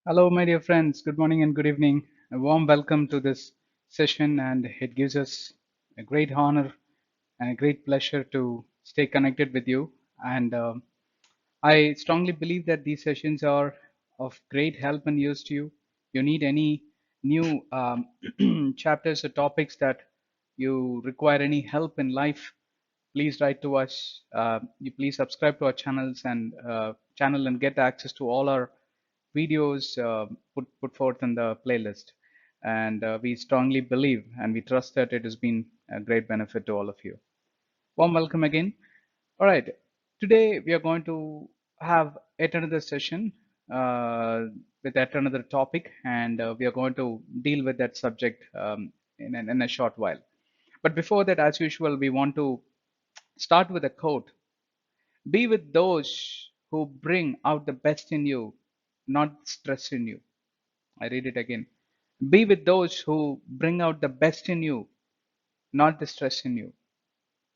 Hello, my dear friends. Good morning and good evening. A warm welcome to this session, and it gives us a great honor and a great pleasure to stay connected with you. And I strongly believe that these sessions are of great help and use to you. You need any new chapters or topics that you require any help in life, please write to us. You please subscribe to our channel and get access to all our videos put forth in the playlist. And we strongly believe and we trust that it has been a great benefit to all of you. Warm welcome again. All right. Today we are going to have yet another session with yet another topic, and we are going to deal with that subject in a short while. But before that, as usual, we want to start with a quote. Be with those who bring out the best in you, not stress in you. I read it again. Be with those who bring out the best in you, not the stress in you.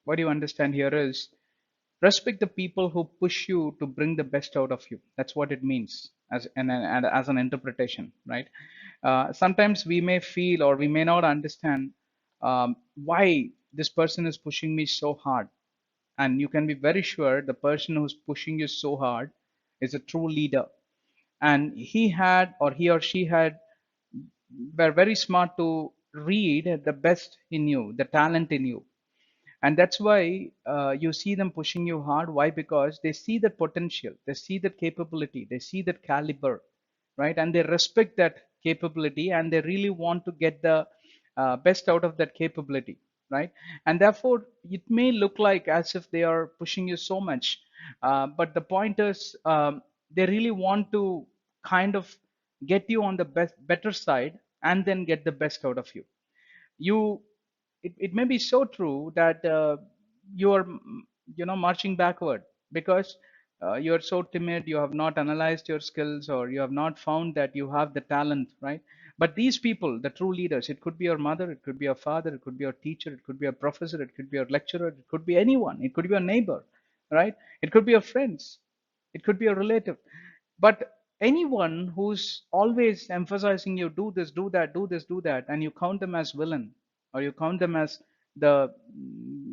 What you understand here is respect the people who push you to bring the best out of you. That's what it means as an interpretation, right? Sometimes we may feel or we may not understand why this person is pushing me so hard, and you can be very sure the person who's pushing you so hard is a true leader, and he or she had were very smart to read the best in you, the talent in you. And that's why you see them pushing you hard. Why? Because they see that potential, they see that capability, they see that caliber, right? And they respect that capability, and they really want to get the best out of that capability, right? And therefore it may look like as if they are pushing you so much, but the point is, they really want to kind of get you on the better side, and then get the best out of you. you it may be so true that you are marching backward because you're so timid, you have not analyzed your skills, or you have not found that you have the talent, right? But these people, the true leaders, it could be your mother, it could be your father, it could be your teacher, it could be a professor, it could be your lecturer, it could be anyone, it could be your neighbor, right? It could be your friends, it could be a relative. But anyone who's always emphasizing you do this, do that, do this, do that, and you count them as villain, or you count them as the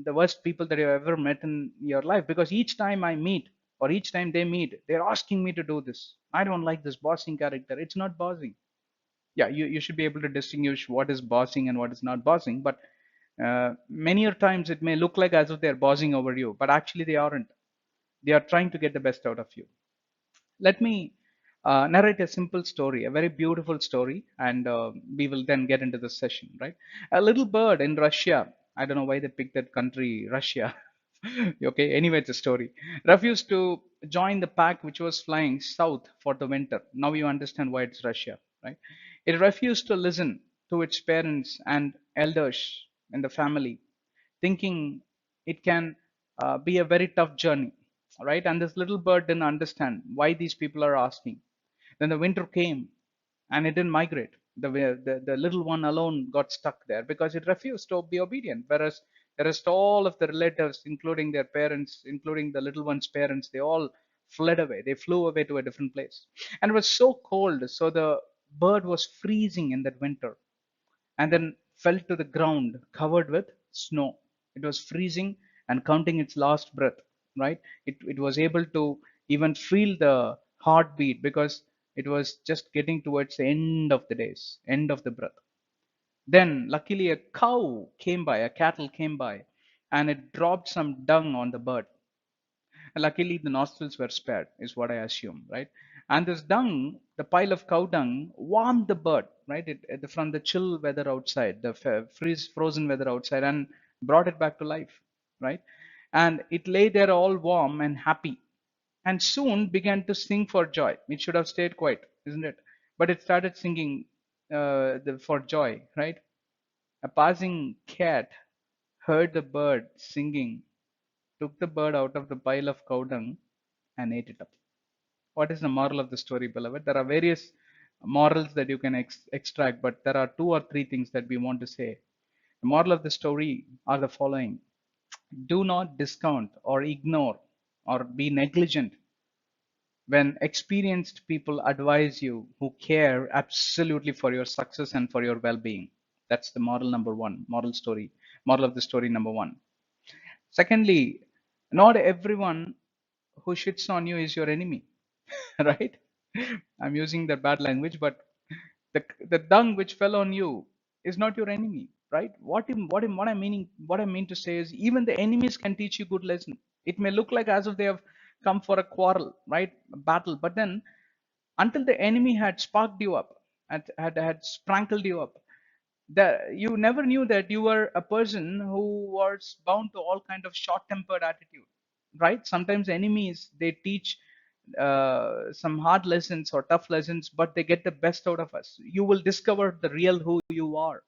the worst people that you've ever met in your life, because each time I meet, or each time they meet, they're asking me to do this. I don't like this bossing character. It's not bossing. Yeah, you should be able to distinguish what is bossing and what is not bossing. But many a times it may look like as if they're bossing over you, but actually they aren't. They are trying to get the best out of you. Let me narrate a simple story, a very beautiful story, and we will then get into the session, right? A little bird in Russia, I don't know why they picked that country, Russia. Okay, anyway, it's a story. Refused to join the pack which was flying south for the winter. Now you understand why it's Russia, right? It refused to listen to its parents and elders in the family, thinking it can be a very tough journey, right? And this little bird didn't understand why these people are asking. Then the winter came, and it didn't migrate. The little one alone got stuck there because it refused to be obedient. Whereas the rest, all of the relatives, including their parents, including the little one's parents, they all fled away. They flew away to a different place. And it was so cold, so the bird was freezing in that winter, and then fell to the ground covered with snow. It was freezing and counting its last breath, right? It was able to even feel the heartbeat because it was just getting towards the end of the days, end of the breath. Then, luckily, a cow came by, a cattle came by, and it dropped some dung on the bird. Luckily, the nostrils were spared, is what I assume, right? And this dung, the pile of cow dung, warmed the bird, right? From the chill weather outside, the frozen weather outside, and brought it back to life, right? And it lay there all warm and happy, and soon began to sing for joy. It should have stayed quiet, isn't it? But it started singing for joy, right? A passing cat heard the bird singing, took the bird out of the pile of cow dung, and ate it up. What is the moral of the story, beloved? There are various morals that you can extract, but there are two or three things that we want to say. The moral of the story are the following: do not discount or ignore or be negligent when experienced people advise you who care absolutely for your success and for your well-being. That's the moral number one, moral of the story number one. Secondly, not everyone who shits on you is your enemy, right? I'm using that bad language, but the dung which fell on you is not your enemy, right? What I mean to say is even the enemies can teach you good lesson. It may look like as if they have come for a quarrel, right? A battle, but then until the enemy had sparked you up, had sprankled you up, that you never knew that you were a person who was bound to all kind of short-tempered attitude, right? Sometimes enemies, they teach some hard lessons or tough lessons, but they get the best out of us. You will discover the real who you are.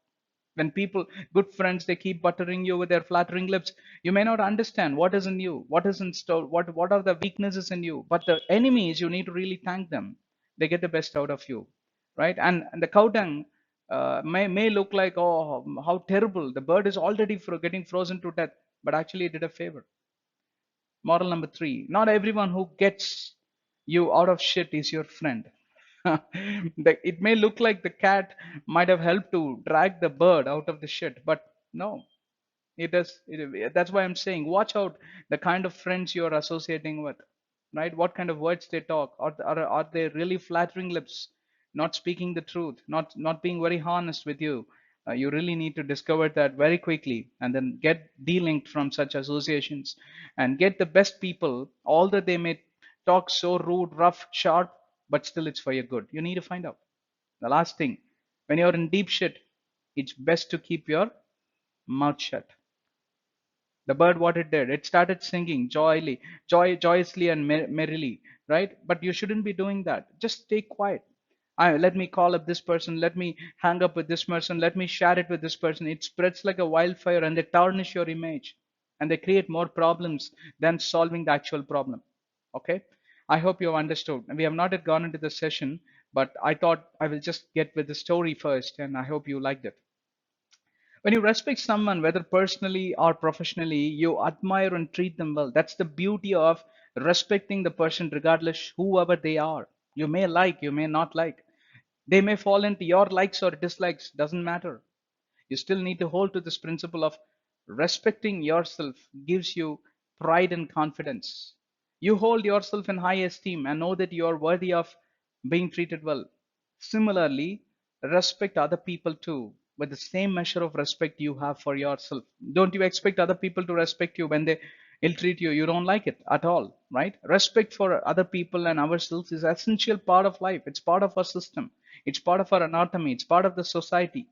When people, good friends, they keep buttering you with their flattering lips, you may not understand what is in you, what is in store, what are the weaknesses in you. But the enemies, you need to really thank them. They get the best out of you, right? And the cow dung may look like, oh, how terrible, the bird is already getting frozen to death, but actually it did a favor. Moral number three, not everyone who gets you out of shit is your friend. It may look like the cat might have helped to drag the bird out of the shit, but no, it does. That's why I'm saying, watch out the kind of friends you're associating with, right? What kind of words they talk. Are they really flattering lips, not speaking the truth, not being very honest with you? You really need to discover that very quickly and then get delinked from such associations and get the best people, although they may talk so rude, rough, sharp, but still it's for your good. You need to find out. The last thing, when you're in deep shit, it's best to keep your mouth shut. The bird, what it did, it started singing joyously and merrily, right? But you shouldn't be doing that. Just stay quiet. Let me call up this person. Let me hang up with this person. Let me share it with this person. It spreads like a wildfire and they tarnish your image and they create more problems than solving the actual problem. Okay. I hope you have understood. We have not yet gone into the session, but I thought I will just get with the story first and I hope you liked it. When you respect someone, whether personally or professionally, you admire and treat them well. That's the beauty of respecting the person, regardless whoever they are. You may like, you may not like. They may fall into your likes or dislikes, doesn't matter. You still need to hold to this principle of respecting yourself gives you pride and confidence. You hold yourself in high esteem and know that you are worthy of being treated well. Similarly, respect other people too with the same measure of respect you have for yourself. Don't you expect other people to respect you when they ill treat you? You don't like it at all, right? Respect for other people and ourselves is essential part of life. It's part of our system. It's part of our anatomy. It's part of the society,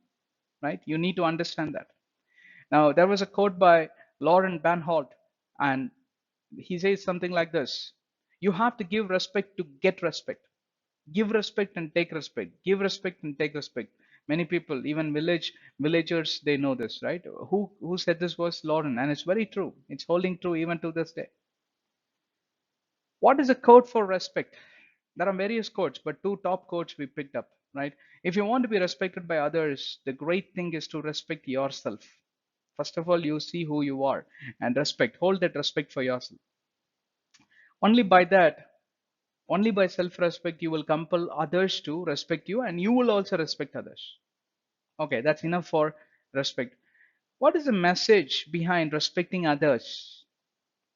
right? You need to understand that. Now, there was a quote by Lauren Banholt, and he says something like this: you have to give respect to get respect. Give respect and take respect. Give respect and take respect. Many people, even villagers, they know this, right? Who said this was Lauren, and it's very true. It's holding true even to this day. What is a code for respect? There are various codes, but two top codes we picked up, right? If you want to be respected by others, the great thing is to respect yourself. First of all, you see who you are and respect. Hold that respect for yourself. Only by that, only by self-respect, you will compel others to respect you and you will also respect others. Okay, that's enough for respect. What is the message behind respecting others?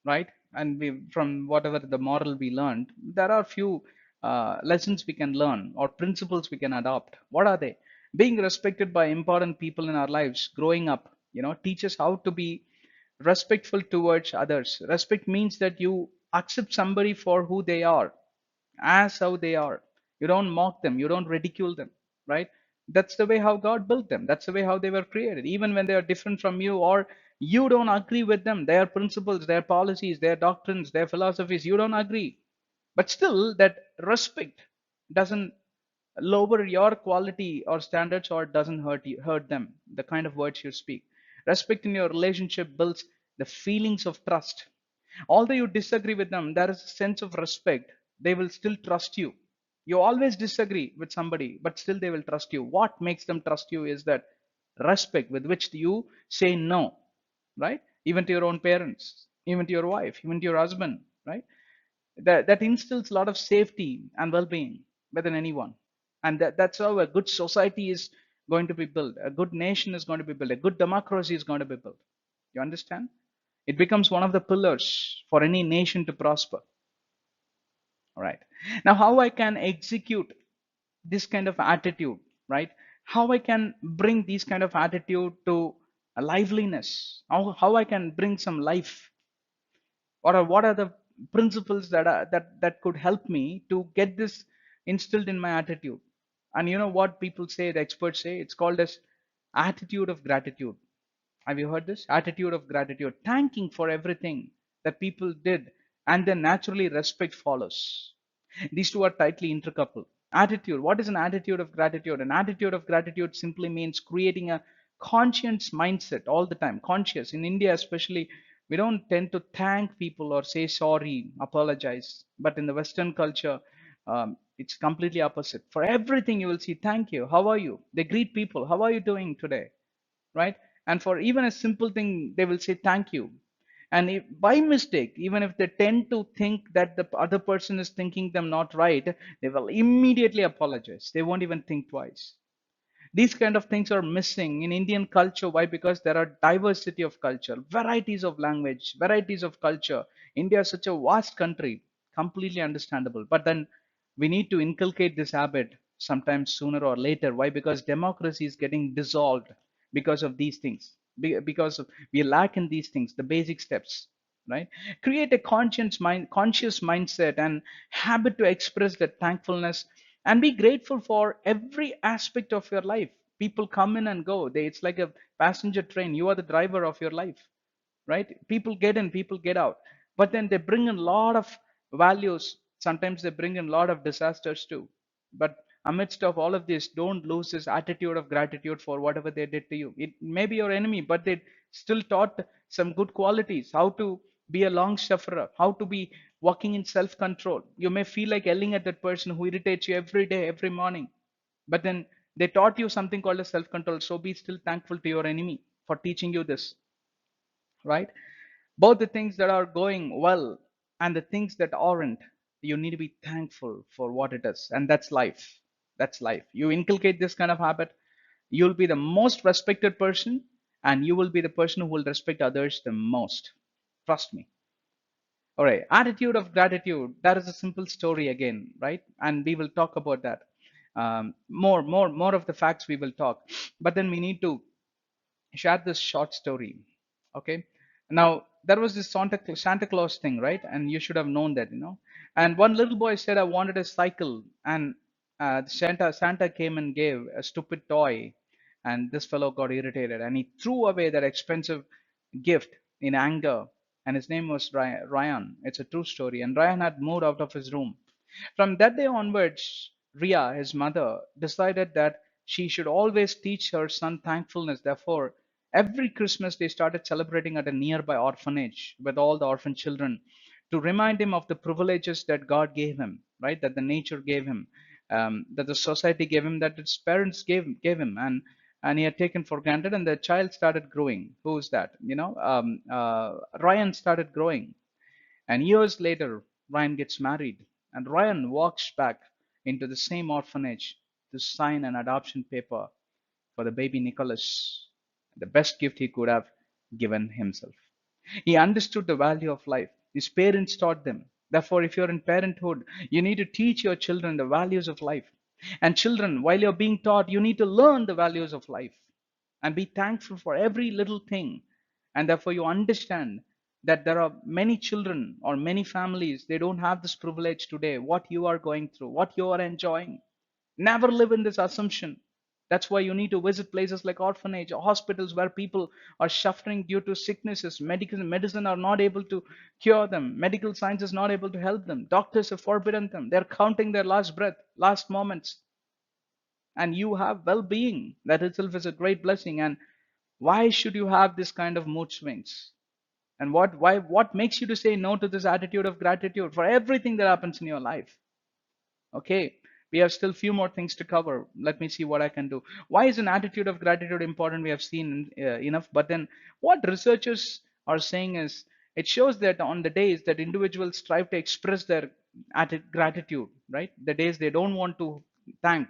Right? And from whatever the moral we learned, there are few lessons we can learn or principles we can adopt. What are they? Being respected by important people in our lives, growing up, teach us how to be respectful towards others. Respect means that you accept somebody for who they are, as how they are. You don't mock them, you don't ridicule them, right? That's the way how God built them. That's the way how they were created. Even when they are different from you or you don't agree with them, their principles, their policies, their doctrines, their philosophies, you don't agree. But still, that respect doesn't lower your quality or standards or doesn't hurt them. The kind of words you speak. Respect in your relationship builds the feelings of trust. Although you disagree with them, there is a sense of respect. They will still trust you. You always disagree with somebody, but still they will trust you. What makes them trust you is that respect with which you say no, right? Even to your own parents, even to your wife, even to your husband, right? that instills a lot of safety and well-being within anyone. And that's how a good society is going to be built. A good nation is going to be built. A good democracy is going to be built. You understand? It becomes one of the pillars for any nation to prosper. All right. Now, how I can execute this kind of attitude, right? How I can bring this kind of attitude to a liveliness, how I can bring some life, or what are the principles that could help me to get this instilled in my attitude. And you know what people say, the experts say, it's called as attitude of gratitude. Have you heard this? Attitude of gratitude, thanking for everything that people did, and then naturally respect follows. These two are tightly intercoupled. Attitude. What is an attitude of gratitude? An attitude of gratitude simply means creating a conscious mindset all the time. Conscious. In India, especially, we don't tend to thank people or say sorry, apologize. But in the Western culture, it's completely opposite. For everything, you will see thank you. How are you? They greet people. How are you doing today? Right? And for even a simple thing, they will say thank you. And if, by mistake, even if they tend to think that the other person is thinking them not right, they will immediately apologize. They won't even think twice. These kind of things are missing in Indian culture. Why? Because there are diversity of culture, varieties of language, varieties of culture. India is such a vast country, completely understandable. But then we need to inculcate this habit sometimes sooner or later. Why? Because democracy is getting dissolved because of these things. Because we lack in these things, the basic steps, right? Create a conscious mindset and habit to express that thankfulness and be grateful for every aspect of your life. People come in and go. It's like a passenger train. You are the driver of your life, right? People get in, people get out, but then they bring in a lot of values. Sometimes they bring in a lot of disasters too. But amidst of all of this, don't lose this attitude of gratitude for whatever they did to you. It may be your enemy, but they still taught some good qualities, how to be a long sufferer, how to be walking in self control. You may feel like yelling at that person who irritates you every day, every morning, but then they taught you something called as self control. So be still thankful to your enemy for teaching you this, right? Both the things that are going well and the things that aren't, you need to be thankful for what it is. And that's life. That's life. You inculcate this kind of habit, you'll be the most respected person, and you will be the person who will respect others the most. Trust me. All right. Attitude of gratitude. That is a simple story again, right? And we will talk about that. More of the facts we will talk. But then we need to share this short story. Okay. Now there was this Santa Claus thing, right? And you should have known that, you know. And one little boy said, "I wanted a cycle," and Santa came and gave a stupid toy, and this fellow got irritated and he threw away that expensive gift in anger. And his name was Ryan. It's a true story. And Ryan had moved out of his room. From that day onwards, Ria, his mother, decided that she should always teach her son thankfulness. Therefore, every Christmas they started celebrating at a nearby orphanage with all the orphan children to remind him of the privileges that God gave him, right? That the nature gave him, that the society gave him, that his parents gave him, and he had taken for granted. And the child started growing. Who's that? Ryan started growing, and years later, Ryan gets married, and Ryan walks back into the same orphanage to sign an adoption paper for the baby Nicholas, the best gift he could have given himself. He understood the value of life. His parents taught them. Therefore, if you're in parenthood, you need to teach your children the values of life. And children, while you're being taught, you need to learn the values of life and be thankful for every little thing. And therefore, you understand that there are many children or many families, they don't have this privilege today, what you are going through, what you are enjoying. Never live in this assumption. That's why you need to visit places like orphanage or hospitals where people are suffering due to sicknesses. Medical medicine are not able to cure them. Medical science is not able to help them. Doctors have forbidden them. They're counting their last breath, last moments. And you have well-being. That itself is a great blessing. And why should you have this kind of mood swings? And what makes you to say no to this attitude of gratitude for everything that happens in your life? Okay, we have still few more things to cover. Let me see what I can do. Why is an attitude of gratitude important? We have seen enough, but then what researchers are saying is It shows that on the days that individuals strive to express their gratitude, right? The days they don't want to thank,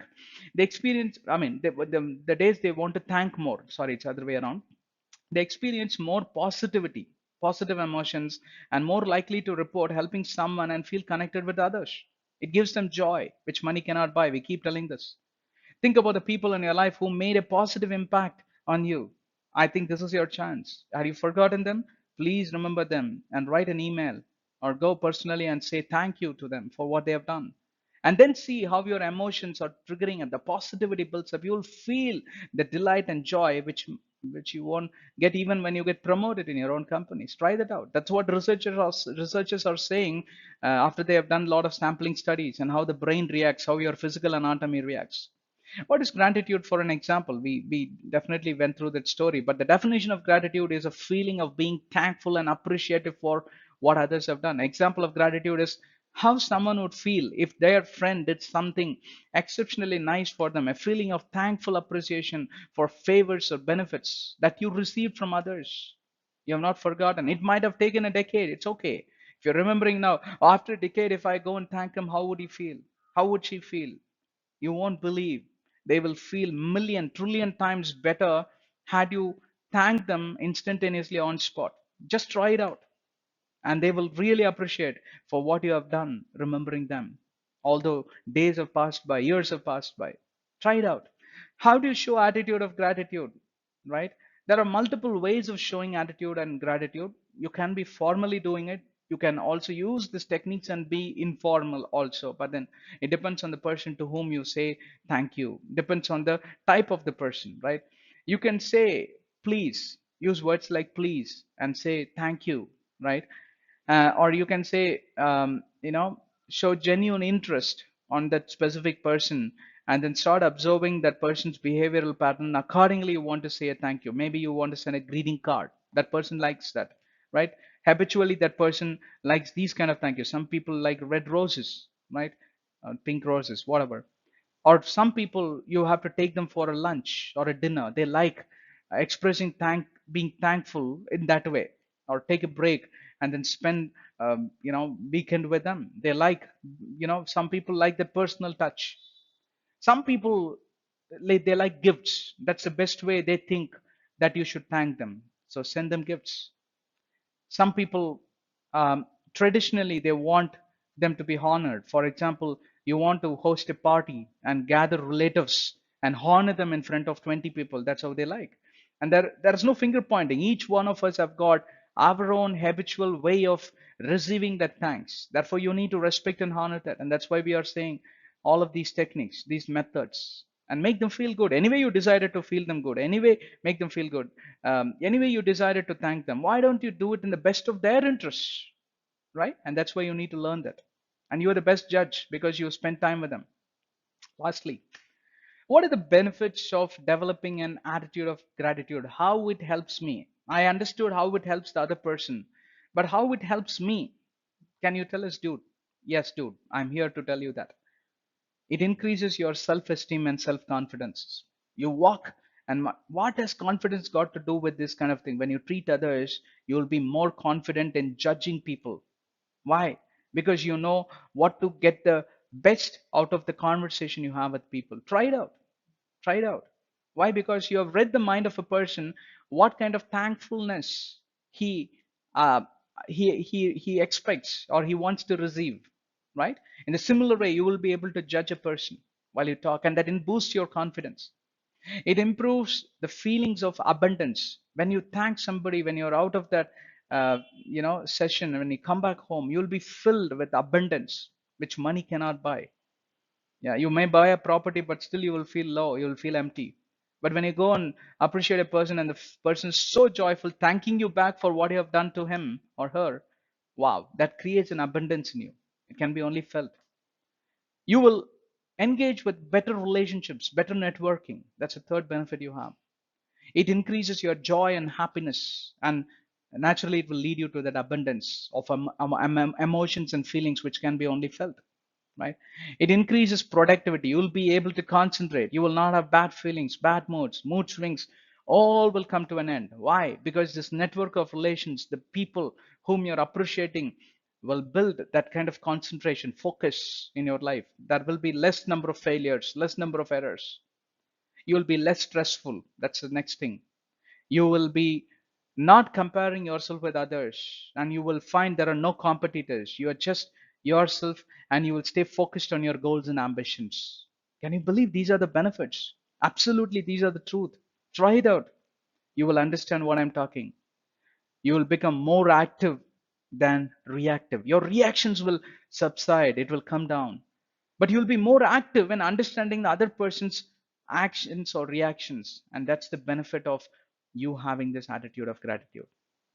they experience, I mean, the days they want to thank more, sorry, it's other way around, they experience more positivity, positive emotions, and more likely to report helping someone and feel connected with others. It gives them joy, which money cannot buy. We keep telling this. Think about the people in your life who made a positive impact on you. I think this is your chance. Have you forgotten them? Please remember them and write an email or go personally and say thank you to them for what they have done. And then see how your emotions are triggering and the positivity builds up. You'll feel the delight and joy which you won't get even when you get promoted in your own companies. Try that out. That's what researchers are saying after they have done a lot of sampling studies and how the brain reacts, how your physical anatomy reacts. What is gratitude? For an example, we definitely went through that story, but the definition of gratitude is a feeling of being thankful and appreciative for what others have done. Example of gratitude is how someone would feel if their friend did something exceptionally nice for them, a feeling of thankful appreciation for favors or benefits that you received from others. You have not forgotten. It might have taken a decade. It's okay. If you're remembering now, after a decade, if I go and thank him, how would he feel? How would she feel? You won't believe. They will feel million, trillion times better had you thanked them instantaneously on spot. Just try it out. And they will really appreciate for what you have done, remembering them. Although days have passed by, years have passed by. Try it out. How do you show attitude of gratitude? Right? There are multiple ways of showing attitude and gratitude. You can be formally doing it. You can also use these techniques and be informal also. But then it depends on the person to whom you say thank you. Depends on the type of the person, right? You can say please, use words like please and say thank you, right? Or you can say show genuine interest on that specific person and then start observing that person's behavioral pattern. Accordingly, you want to say a thank you. Maybe you want to send a greeting card. That person likes that, right? Habitually that person likes these kind of thank you. Some people like red roses, right? Pink roses, whatever. Or some people, you have to take them for a lunch or a dinner. They like expressing being thankful in that way. Or take a break and then spend weekend with them. They like, some people like the personal touch. Some people, they like gifts. That's the best way they think that you should thank them. So send them gifts. Some people, traditionally they want them to be honored. For example, you want to host a party and gather relatives and honor them in front of 20 people. That's how they like. And there's no finger pointing. Each one of us have got our own habitual way of receiving that thanks. Therefore you need to respect and honor that. And that's why we are saying all of these techniques, these methods, and make them feel good. Anyway you decided to feel them good, anyway make them feel good. Anyway you decided to thank them, why don't you do it in the best of their interests, right? And that's why you need to learn that. And you are the best judge because you spend time with them. Lastly, what are the benefits of developing an attitude of gratitude? How it helps me? I understood how it helps the other person, but how it helps me? Can you tell us, dude? Yes, dude, I'm here to tell you that it increases your self-esteem and self-confidence. You walk, and what has confidence got to do with this kind of thing? When you treat others, you will be more confident in judging people. Why? Because you know what to get the best out of the conversation you have with people. Try it out. Try it out. Why? Because you have read the mind of a person, what kind of thankfulness he uh, he expects or he wants to receive, right? In a similar way, you will be able to judge a person while you talk, and that boosts your confidence. It improves the feelings of abundance. When you thank somebody, when you're out of that session, when you come back home, you'll be filled with abundance, which money cannot buy. Yeah, you may buy a property, but still you will feel low, you will feel empty. But when you go and appreciate a person and the person is so joyful, thanking you back for what you have done to him or her, wow, that creates an abundance in you. It can be only felt. You will engage with better relationships, better networking. That's a third benefit you have. It increases your joy and happiness, and naturally it will lead you to that abundance of emotions and feelings which can be only felt, right? It increases productivity. You will be able to concentrate. You will not have bad feelings, bad moods, mood swings, All will come to an end. Why? Because this network of relations, the people whom you're appreciating, will build that kind of concentration, focus in your life. There will be less number of failures, less number of errors. You will be less stressful. That's the next thing. You will be not comparing yourself with others, and you will find there are no competitors. You are just yourself, and you will stay focused on your goals and ambitions. Can you believe these are the benefits? Absolutely, these are the truth. Try it out. You will understand what I'm talking. You will become more active than reactive. Your reactions will subside, it will come down. But you'll be more active in understanding the other person's actions or reactions. And that's the benefit of you having this attitude of gratitude.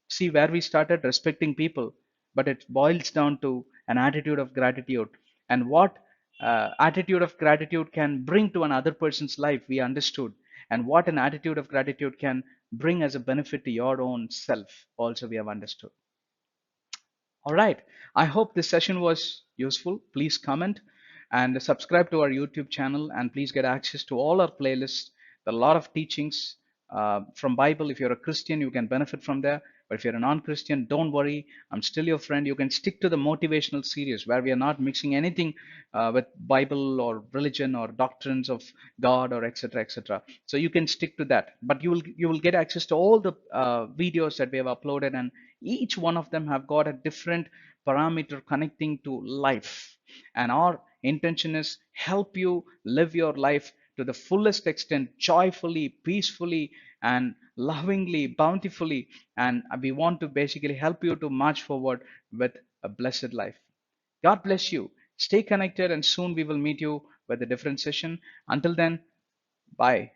See where we started, respecting people, but it boils down to an attitude of gratitude. And what attitude of gratitude can bring to another person's life, we understood. And what an attitude of gratitude can bring as a benefit to your own self, also we have understood. All right. I hope this session was useful. Please comment and subscribe to our YouTube channel, and please get access to all our playlists. There are a lot of teachings from Bible. If you're a Christian, you can benefit from there. But if you're a non-Christian, don't worry. I'm still your friend. You can stick to the motivational series where we are not mixing anything with Bible or religion or doctrines of God or etc. etc. So you can stick to that. But you will get access to all the videos that we have uploaded, and each one of them have got a different parameter connecting to life. And our intention is help you live your life to the fullest extent, joyfully, peacefully, and lovingly, bountifully. And we want to basically help you to march forward with a blessed life. God bless you. Stay connected, and soon we will meet you with a different session. Until then, bye.